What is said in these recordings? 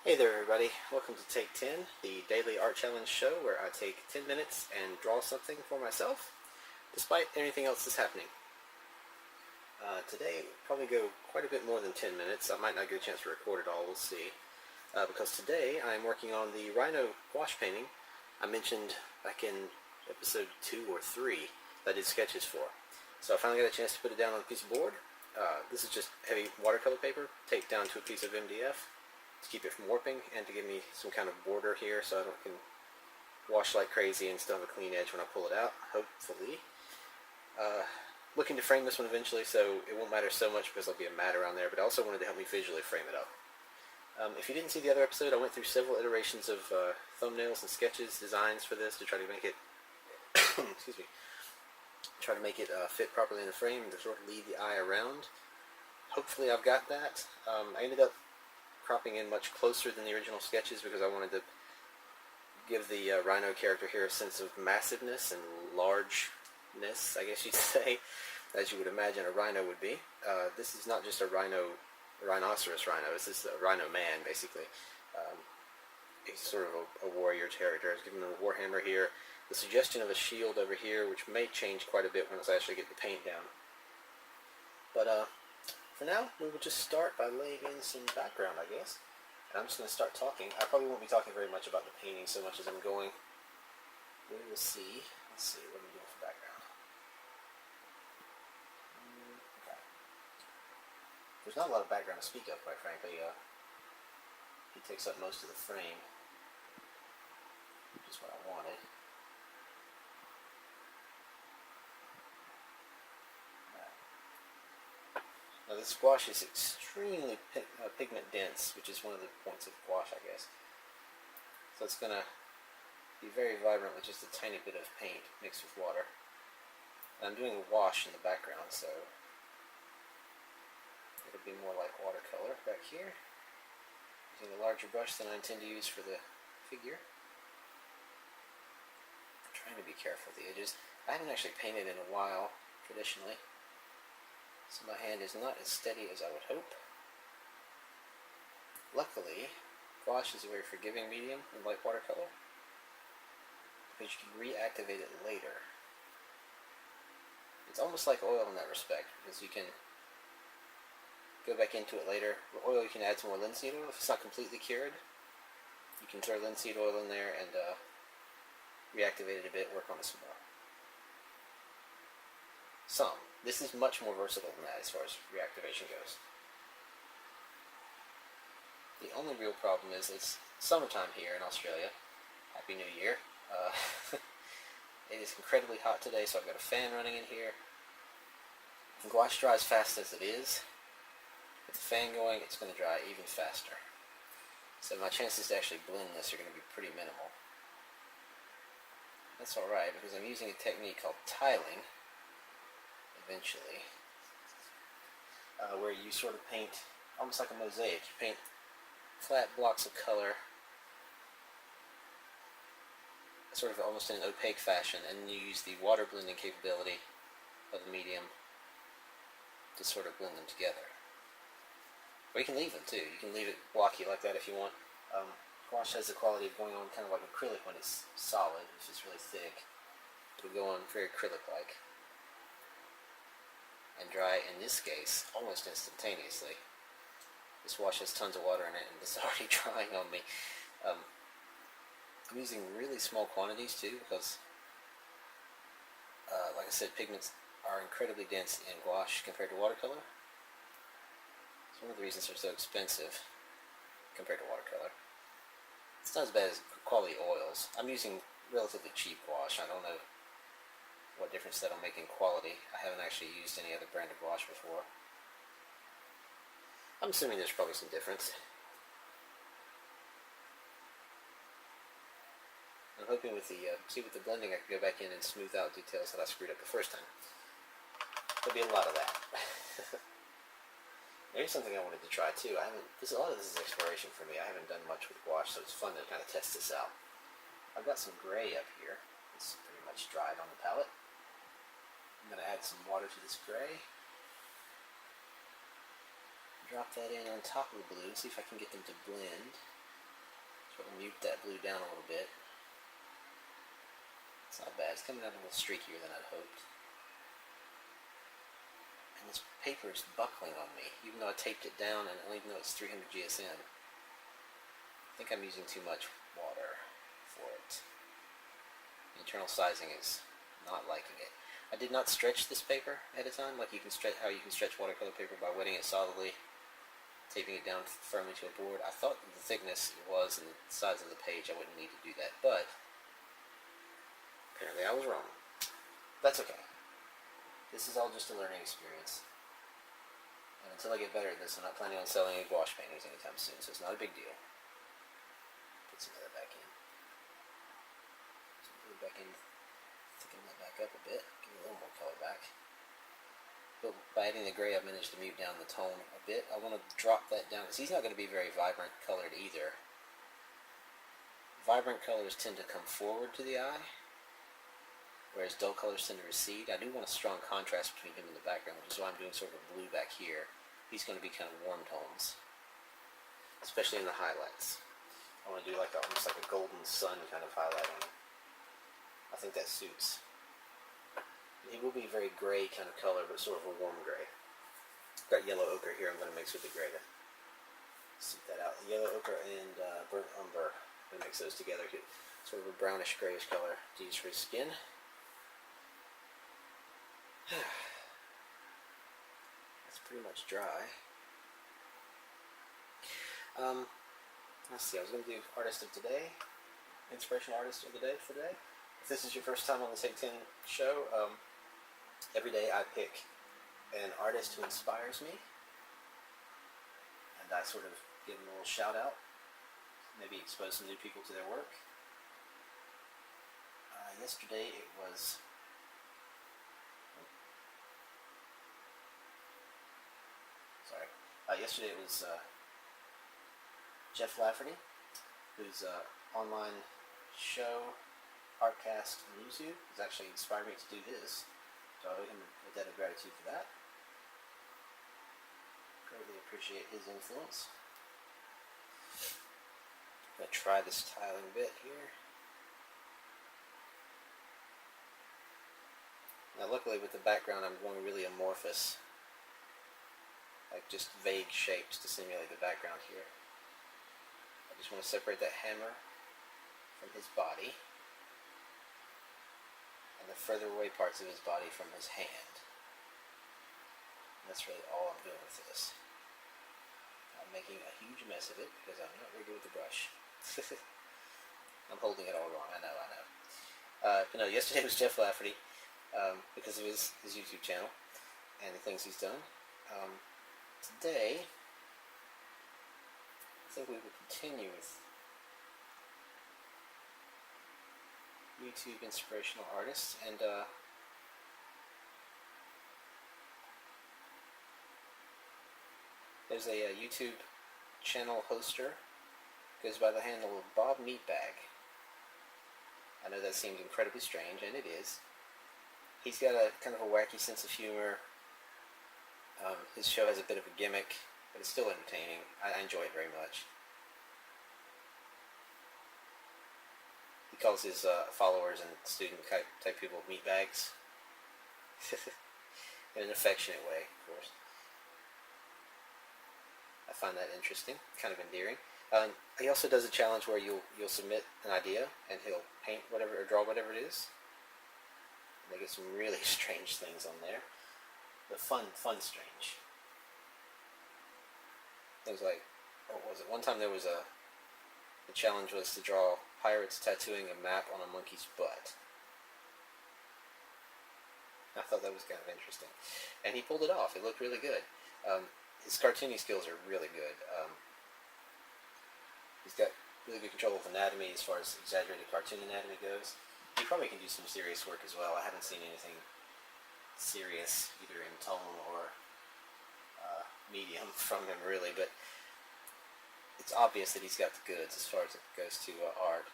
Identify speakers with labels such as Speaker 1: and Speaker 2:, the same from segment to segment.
Speaker 1: Hey there everybody, welcome to Take 10, the daily art challenge show where I take 10 minutes and draw something for myself, despite anything else that's happening. Today will probably go quite a bit more than 10 minutes. I might not get a chance to record it all, we'll see. Because today I'm working on the Rhino gouache painting I mentioned back in episode 2 or 3 that I did sketches for. So I finally got a chance to put it down on a piece of board. This is just heavy watercolor paper taped down to a piece of MDF to keep it from warping and to give me some kind of border here so I can wash like crazy and still have a clean edge when I pull it out, hopefully. Looking to frame this one eventually, so it won't matter so much because there'll be a mat around there, but I also wanted to help me visually frame it up. If you didn't see the other episode, I went through several iterations of thumbnails and sketches, designs for this to try to make it excuse me, try to make it fit properly in the frame and to sort of lead the eye around. Hopefully I've got that. I ended up cropping in much closer than the original sketches because I wanted to give the Rhino character here a sense of massiveness and largeness, I guess you'd say, as you would imagine a rhino would be. This is not just a rhinoceros rhino, this is a rhino man, basically. He's sort of a warrior character. I was giving him a warhammer here, the suggestion of a shield over here, which may change quite a bit once I actually get the paint down. But for now, we will just start by laying in some background, I guess. And I'm just going to start talking. I probably won't be talking very much about the painting so much as I'm going. We will see. Let's see, what am I doing for background? Okay. There's not a lot of background to speak of, quite frankly. He takes up most of the frame, which is what I wanted. Now this gouache is extremely pigment dense, which is one of the points of gouache, I guess. So it's going to be very vibrant with just a tiny bit of paint mixed with water. And I'm doing a wash in the background, so it'll be more like watercolor back here. Using a larger brush than I intend to use for the figure. I'm trying to be careful with the edges. I haven't actually painted in a while, traditionally. So my hand is not as steady as I would hope. Luckily, gouache is a very forgiving medium, unlike watercolor, because you can reactivate it later. It's almost like oil in that respect, because you can go back into it later. With oil, you can add some more linseed oil. If it's not completely cured, you can throw linseed oil in there and reactivate it a bit, work on it some more. Some. This is much more versatile than that as far as reactivation goes. The only real problem is it's summertime here in Australia. Happy New Year. It is incredibly hot today, so I've got a fan running in here. And gouache dries fast as it is. With the fan going, it's going to dry even faster. So my chances to actually blend this are going to be pretty minimal. That's alright, because I'm using a technique called tiling, eventually, where you sort of paint almost like a mosaic. You paint flat blocks of color, sort of almost in an opaque fashion, and you use the water blending capability of the medium to sort of blend them together. Or you can leave them too. You can leave it blocky like that if you want. Gouache has the quality of going on kind of like acrylic when it's solid, if it's really thick. It will go on very acrylic-like and dry, in this case, almost instantaneously. This wash has tons of water in it and it's already drying on me. I'm using really small quantities too because, like I said, pigments are incredibly dense in gouache compared to watercolor. It's one of the reasons they're so expensive compared to watercolor. It's not as bad as quality oils. I'm using relatively cheap gouache. I don't know what difference that'll make in quality. I haven't actually used any other brand of gouache before. I'm assuming there's probably some difference. I'm hoping with the with the blending I can go back in and smooth out details that I screwed up the first time. There'll be a lot of that. Here's something I wanted to try too. A lot of this is exploration for me. I haven't done much with gouache, so it's fun to kind of test this out. I've got some gray up here. It's pretty much dried on the palette. I'm going to add some water to this gray. Drop that in on top of the blue, see if I can get them to blend. So we'll mute that blue down a little bit. It's not bad. It's coming out a little streakier than I'd hoped. And this paper is buckling on me, even though I taped it down, and even though it's 300 GSM. I think I'm using too much water for it. The internal sizing is not liking it. I did not stretch this paper ahead of time, like you can stretch watercolor paper by wetting it solidly, taping it down firmly to a board. I thought the thickness it was and the size of the page, I wouldn't need to do that, but apparently I was wrong. That's okay. This is all just a learning experience. And until I get better at this, I'm not planning on selling any gouache paintings anytime soon, so it's not a big deal. Put some of that back in. Put it back in, thicken that back up a bit, give it a little more color back. But by adding the gray, I've managed to mute down the tone a bit. I want to drop that down, because he's not going to be very vibrant colored either. Vibrant colors tend to come forward to the eye, whereas dull colors tend to recede. I do want a strong contrast between him and the background, which is why I'm doing sort of a blue back here. He's going to be kind of warm tones, especially in the highlights. I want to do like almost like a golden sun kind of highlight on him. I think that suits. He will be very gray kind of color, but sort of a warm gray. I've got yellow ochre here I'm going to mix with the gray to suit that out. Yellow ochre and burnt umber. I'm going to mix those together. Get sort of a brownish grayish color to use for his skin. That's pretty much dry. Let's see, I was going to do Artist of Today, Inspirational Artist of the Day for today. If this is your first time on the Take10 show, every day I pick an artist who inspires me, and I sort of give them a little shout out, maybe expose some new people to their work. Yesterday it was yesterday it was Jeff Lafferty, whose online show, Artcast on YouTube, has actually inspired me to do this. So I owe him a debt of gratitude for that. Greatly appreciate his influence. I'm going to try this tiling bit here. Now luckily with the background I'm going really amorphous, like just vague shapes to simulate the background here. I just want to separate that hammer from his body and the further away parts of his body from his hand. And that's really all I'm doing with this. I'm making a huge mess of it because I'm not very good with the brush. I'm holding it all wrong, I know. But no, yesterday was Jeff Lafferty, because of his YouTube channel and the things he's done. Today, I think we will continue with YouTube inspirational artists, and there's a YouTube channel hoster, goes by the handle of bobmeatbag. I know that seems incredibly strange, and it is. He's got a kind of a wacky sense of humor. His show has a bit of a gimmick, but it's still entertaining. I enjoy it very much. He calls his followers and student type people meatbags. In an affectionate way, of course. I find that interesting, kind of endearing. He also does a challenge where you'll submit an idea and he'll paint whatever or draw whatever it is. And they get some really strange things on there. The fun strange. Things like, what was it? One time there was the challenge was to draw pirates tattooing a map on a monkey's butt. I thought that was kind of interesting. And he pulled it off. It looked really good. His cartooning skills are really good. He's got really good control of anatomy as far as exaggerated cartoon anatomy goes. He probably can do some serious work as well. I haven't seen anything serious, either in tone or medium from him really, but it's obvious that he's got the goods as far as it goes to art.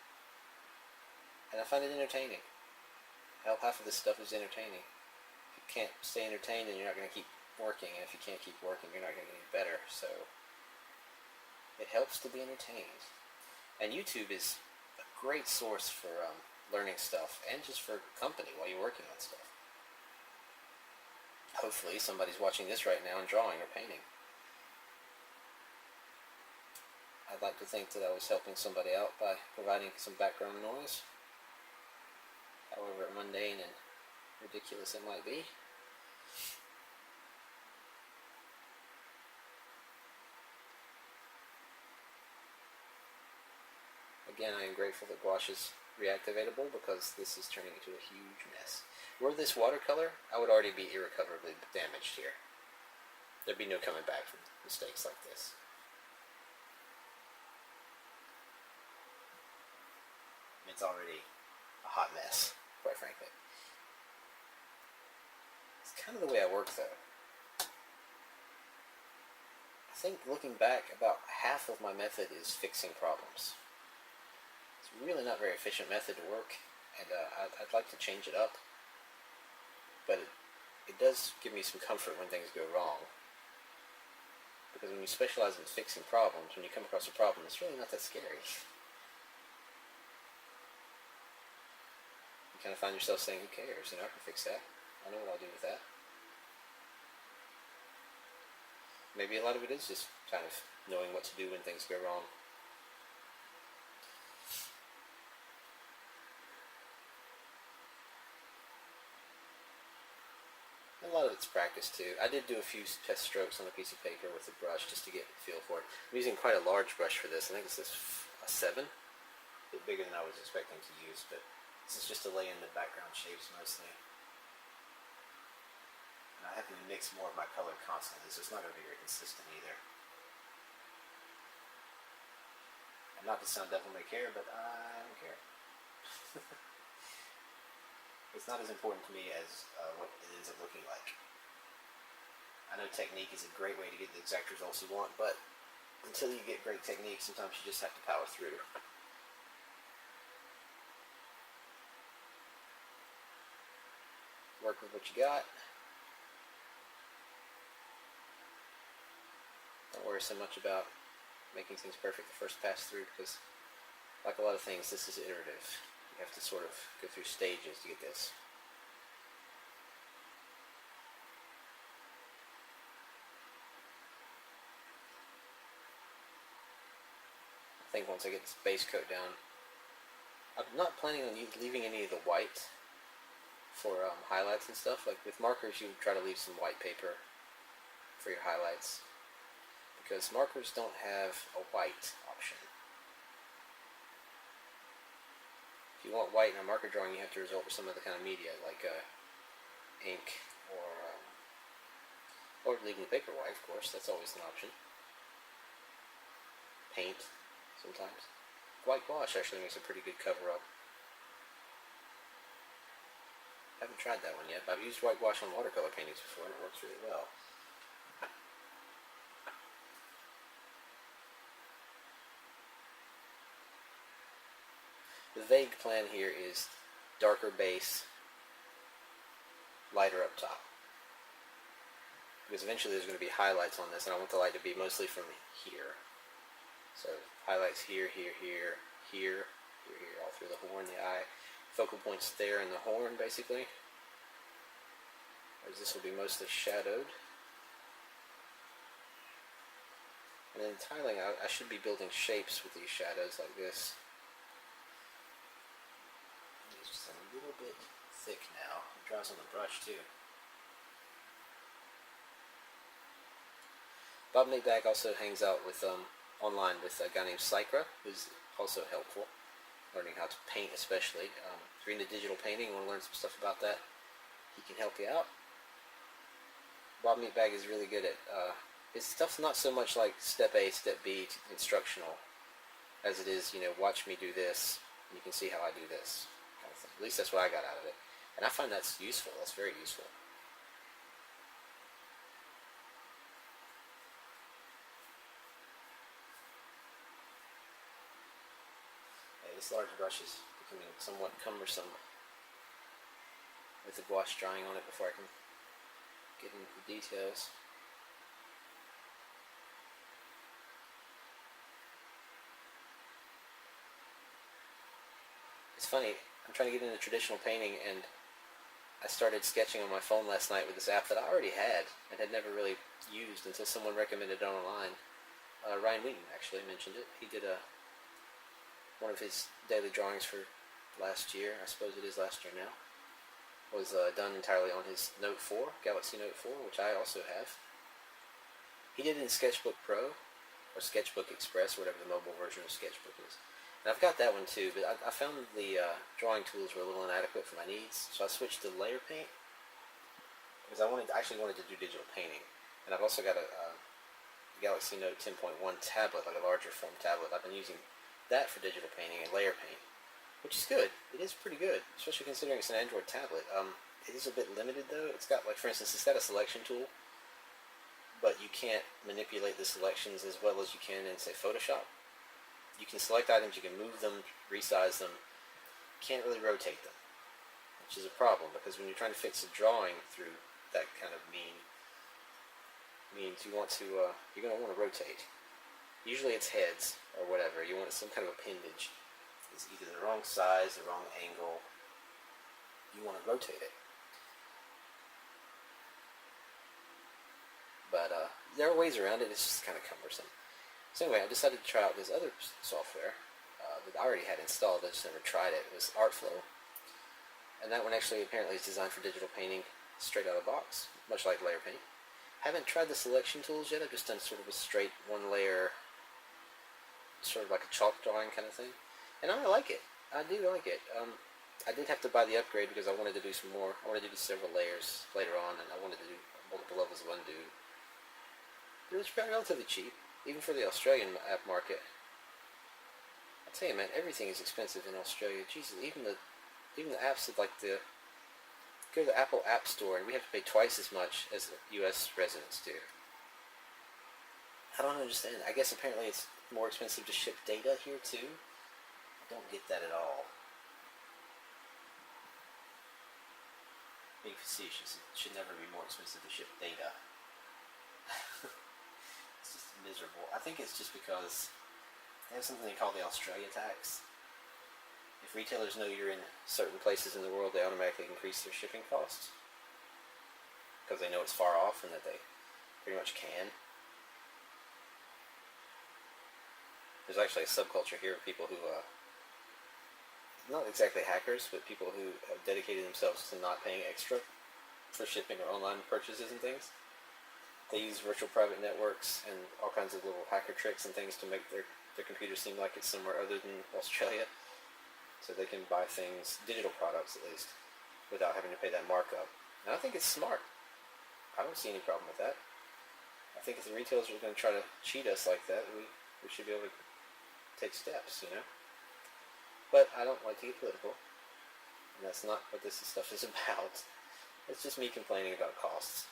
Speaker 1: And I find it entertaining. Hell, half of this stuff is entertaining. If you can't stay entertained, then you're not going to keep working, and if you can't keep working, you're not going to get any better, so it helps to be entertained. And YouTube is a great source for learning stuff and just for company while you're working on stuff. Hopefully somebody's watching this right now and drawing or painting. I'd like to think that I was helping somebody out by providing some background noise, however mundane and ridiculous it might be. Again, I am grateful that gouache is reactivatable because this is turning into a huge mess. Were this watercolor, I would already be irrecoverably damaged here. There'd be no coming back from mistakes like this. It's already a hot mess, quite frankly. It's kind of the way I work, though. I think looking back, about half of my method is fixing problems. It's really not a very efficient method to work, and I'd like to change it up. But it does give me some comfort when things go wrong. Because when you specialize in fixing problems, when you come across a problem, it's really not that scary. You kind of find yourself saying, who cares? I can fix that. I know what I'll do with that. Maybe a lot of it is just kind of knowing what to do when things go wrong. A lot of it's practice too. I did do a few test strokes on a piece of paper with a brush just to get a feel for it. I'm using quite a large brush for this. I think this is a 7. A bit bigger than I was expecting to use, but this is just to lay in the background shapes mostly. And I have to mix more of my color constantly, so it's not going to be very consistent either. And not to sound devil may care, but I don't care. It's not as important to me as what it ends up looking like. I know technique is a great way to get the exact results you want, but until you get great technique, sometimes you just have to power through. Work with what you got. Don't worry so much about making things perfect the first pass through, because like a lot of things, this is iterative. You have to sort of go through stages to get this. I think once I get this base coat down, I'm not planning on leaving any of the white for highlights and stuff. Like with markers, you try to leave some white paper for your highlights, because markers don't have a white option. If you want white in a marker drawing, you have to resort to some other kind of media, like ink or leaving the paper white, of course. That's always an option. Paint, sometimes. White gouache actually makes a pretty good cover-up. Haven't tried that one yet, but I've used white gouache on watercolor paintings before, and it works really well. The vague plan here is darker base, lighter up top. Because eventually there's going to be highlights on this, and I want the light to be mostly from here. So highlights here, here, here, here, here, here, all through the horn, the eye. Focal points there in the horn, basically. Whereas this will be mostly shadowed. And then tiling, I should be building shapes with these shadows like this. It's just a little bit thick now. It dries on the brush too. Bobmeatbag also hangs out with online with a guy named Sycra, who's also helpful, learning how to paint especially. If you're into digital painting and want to learn some stuff about that, he can help you out. Bobmeatbag is really good at, his stuff's not so much like step A, step B instructional, as it is, watch me do this, and you can see how I do this, kind of thing. At least that's what I got out of it. And I find that's useful, that's very useful. This large brush is becoming somewhat cumbersome with the gouache drying on it before I can get into the details. It's funny, I'm trying to get into traditional painting, and I started sketching on my phone last night with this app that I already had and had never really used until someone recommended it online. Ryan Wheaton actually mentioned it. He did one of his daily drawings for last year, I suppose it is last year now, was done entirely on his Note 4, Galaxy Note 4, which I also have. He did it in Sketchbook Pro, or Sketchbook Express, or whatever the mobile version of Sketchbook is. And I've got that one too, but I found the drawing tools were a little inadequate for my needs, so I switched to layer paint, because I actually wanted to do digital painting. And I've also got a Galaxy Note 10.1 tablet, like a larger form tablet. I've been using that for digital painting and layer paint, which is good. It is pretty good, especially considering it's an Android tablet. It is a bit limited though. It's got, like, for instance, it's got a selection tool, but you can't manipulate the selections as well as you can in, say, Photoshop. You can select items, you can move them, resize them. You can't really rotate them, which is a problem, because when you're trying to fix a drawing through that kind of means you want to, you're going to want to rotate. Usually it's heads or whatever. You want some kind of appendage. It's either the wrong size, the wrong angle. You want to rotate it. But there are ways around it. It's just kind of cumbersome. So anyway, I decided to try out this other software that I already had installed. I just never tried it. It was Artflow. And that one actually apparently is designed for digital painting straight out of the box, much like layer paint. Haven't tried the selection tools yet. I've just done sort of a straight one layer, sort of like a chalk drawing kind of thing. And I like it. I do like it. I did have to buy the upgrade because I wanted to do some more. I wanted to do several layers later on, and I wanted to do multiple levels of undo. But it was relatively cheap, even for the Australian app market. I tell you, man, everything is expensive in Australia. Jesus, even the apps that, like, go to the Apple App Store, and we have to pay twice as much as U.S. residents do. I don't understand. I guess apparently it's more expensive to ship data here too. I don't get that at all. Being facetious, it should never be more expensive to ship data. It's just miserable. I think it's just because they have something they call the Australia tax. If retailers know you're in certain places in the world, they automatically increase their shipping costs because they know it's far off and that they pretty much can. There's actually a subculture here of people who, not exactly hackers, but people who have dedicated themselves to not paying extra for shipping or online purchases and things. They use virtual private networks and all kinds of little hacker tricks and things to make their computer seem like it's somewhere other than Australia, so they can buy things, digital products at least, without having to pay that markup. And I think it's smart. I don't see any problem with that. I think if the retailers are going to try to cheat us like that, we should be able to take steps, you know? But I don't like to get political, and that's not what this stuff is about. It's just me complaining about costs.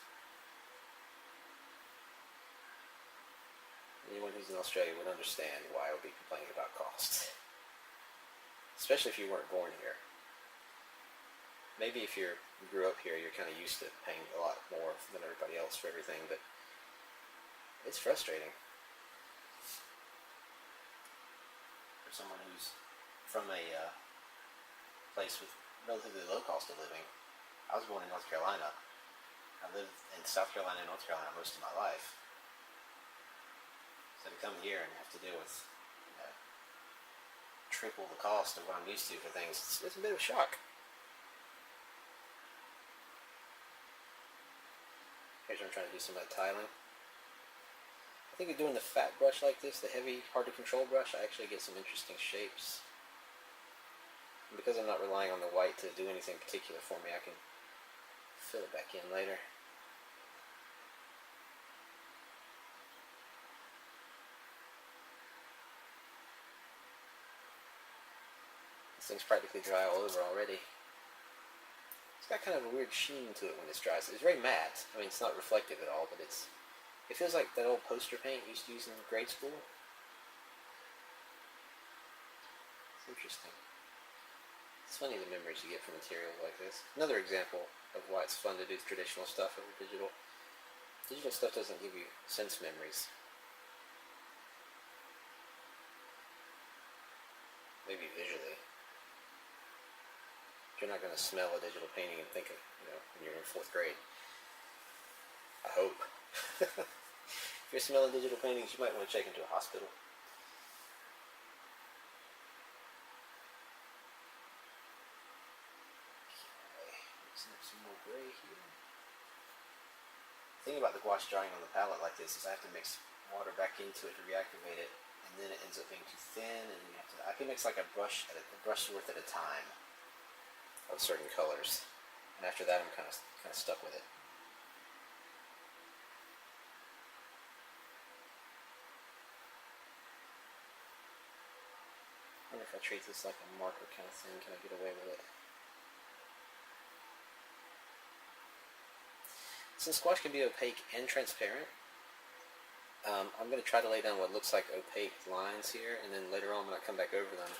Speaker 1: Anyone who's in Australia would understand why I would be complaining about costs. Especially if you weren't born here. Maybe if you grew up here, you're kind of used to paying a lot more than everybody else for everything, but it's frustrating. For someone who's from a place with relatively low cost of living. I was born in North Carolina. I lived in South Carolina and North Carolina most of my life. So to come here and have to deal with triple the cost of what I'm used to for things, it's a bit of a shock. Here's where I'm trying to do some of that tiling. I think doing the fat brush like this, the heavy, hard to control brush, I actually get some interesting shapes. And because I'm not relying on the white to do anything particular for me, I can fill it back in later. This thing's practically dry all over already. It's got kind of a weird sheen to it when it's dry. So it's very matte. I mean, it's not reflective at all, but it feels like that old poster paint you used to use in grade school. It's interesting. It's funny the memories you get from materials like this. Another example of why it's fun to do traditional stuff over digital. Digital stuff doesn't give you sense memories. Maybe visually. You're not going to smell a digital painting and think of, when you're in 4th grade. I hope. If you're smelling digital paintings, you might want to check into a hospital. Okay, mixing up some more gray here. The thing about the gouache drying on the palette like this is I have to mix water back into it to reactivate it, and then it ends up being too thin, and you have to. I can mix like a brush worth at a time of certain colors, and after that I'm kind of stuck with it. I wonder if I treat this like a marker kind of thing, can I get away with it? Since gouache can be opaque and transparent, I'm going to try to lay down what looks like opaque lines here, and then later on when I come back over them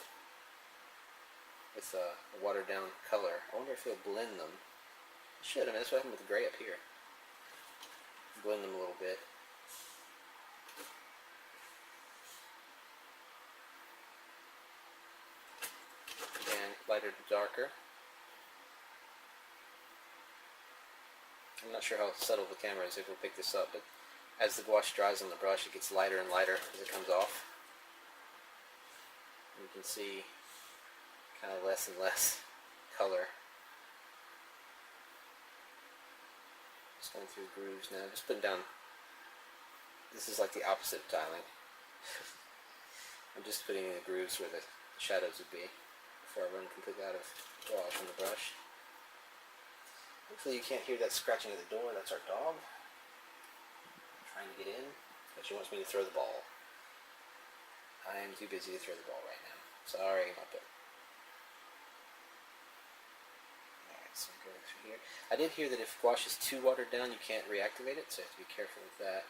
Speaker 1: with a watered down color, I wonder if it'll blend them. It should. I mean, that's what happened with the gray up here. Blend them a little bit. And lighter to darker. I'm not sure how subtle the camera is if we'll pick this up, but as the gouache dries on the brush, it gets lighter and lighter as it comes off. You can see kind of less and less color. Just going through the grooves now, just putting down, this is like the opposite of tiling. I'm just putting in the grooves where the shadows would be before I run completely out of gouache on the brush. Hopefully you can't hear that scratching at the door. That's our dog trying to get in, but she wants me to throw the ball. I am too busy to throw the ball right now. Sorry, Muppet. Alright, so go through here. I did hear that if gouache is too watered down, you can't reactivate it, so you have to be careful with that.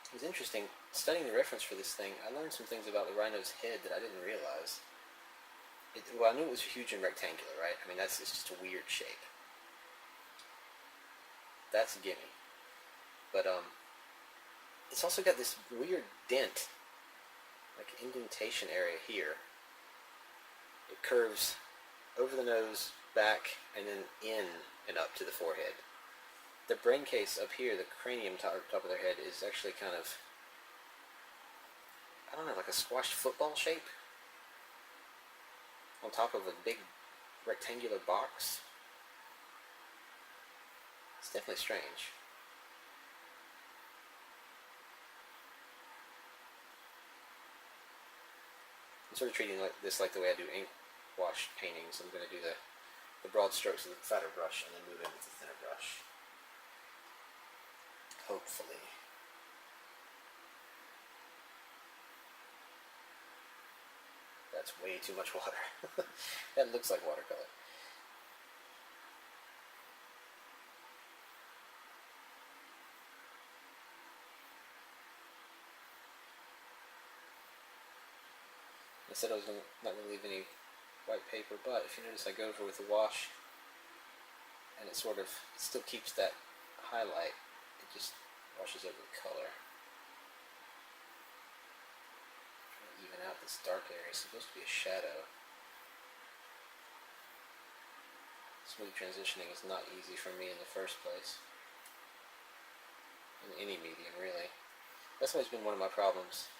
Speaker 1: It was interesting, studying the reference for this thing, I learned some things about the rhino's head that I didn't realize. Well, I knew it was huge and rectangular, right? I mean, it's just a weird shape. That's a gimme. But, it's also got this weird dent, like indentation area here. It curves over the nose, back, and then in and up to the forehead. The brain case up here, the cranium top of their head, is actually kind of, I don't know, like a squashed football shape on top of a big rectangular box. It's definitely strange. I'm sort of treating this like the way I do ink wash paintings. I'm going to do the broad strokes with the fatter brush and then move in with the thinner brush. Hopefully. That's way too much water. That looks like watercolor. I said I was not going to leave any white paper, but if you notice I go over with the wash and it still keeps that highlight. It just washes over the color. Trying to even out this dark area. It's supposed to be a shadow. Smooth transitioning is not easy for me in the first place. In any medium, really. That's always been one of my problems.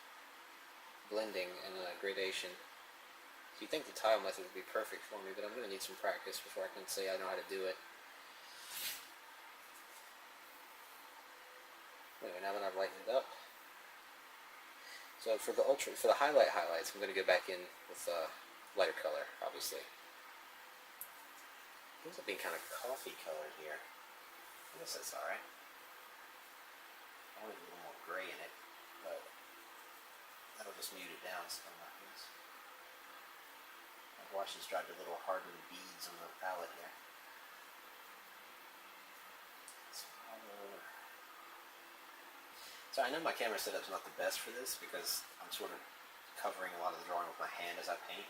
Speaker 1: Blending and gradation. You'd think the tile method would be perfect for me, but I'm going to need some practice before I can say I know how to do it. Anyway, now that I've lightened it up. So for the highlights, I'm going to go back in with lighter color, obviously. It ends up being kind of coffee colored here. I guess that's alright. I want a little more gray in it, but that'll just mute it down some, I guess. My wash has dried the little hardened beads on the palette here. So I know my camera setup's not the best for this because I'm sort of covering a lot of the drawing with my hand as I paint.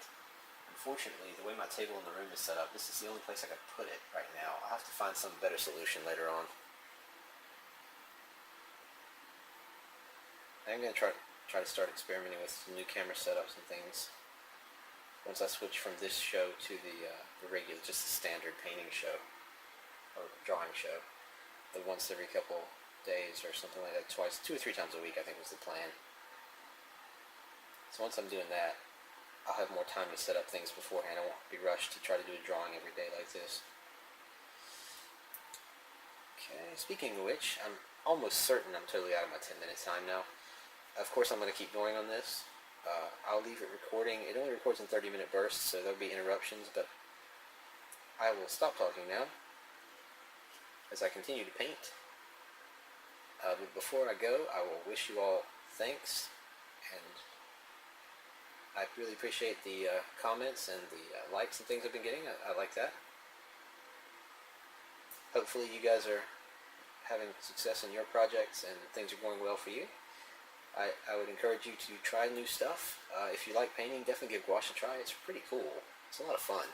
Speaker 1: Unfortunately, the way my table in the room is set up, this is the only place I can put it right now. I'll have to find some better solution later on. I'm going to try to start experimenting with some new camera setups and things. once I switch from this show to the regular, just the standard painting show or drawing show, the once every couple days or something like that, 2 or 3 times a week, I think was the plan. So once I'm doing that, I'll have more time to set up things beforehand. I won't be rushed to try to do a drawing every day like this. Okay, speaking of which, I'm almost certain I'm totally out of my 10-minute time now. Of course, I'm going to keep going on this. I'll leave it recording. It only records in 30-minute bursts, so there'll be interruptions, but I will stop talking now as I continue to paint. But before I go, I will wish you all thanks, and I really appreciate the comments and the likes and things I've been getting. I like that. Hopefully you guys are having success in your projects and things are going well for you. I would encourage you to try new stuff. If you like painting, definitely give gouache a try. It's pretty cool. It's a lot of fun.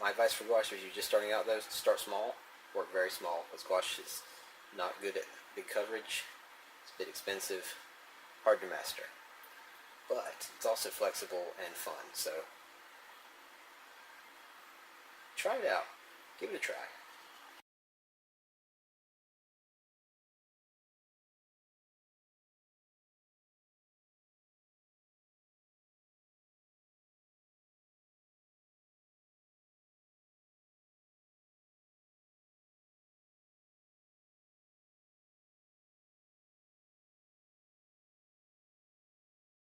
Speaker 1: My advice for gouache is you're just starting out though, start small. Work very small, because gouache is not good at big coverage. It's a bit expensive. Hard to master, but it's also flexible and fun, so try it out, give it a try.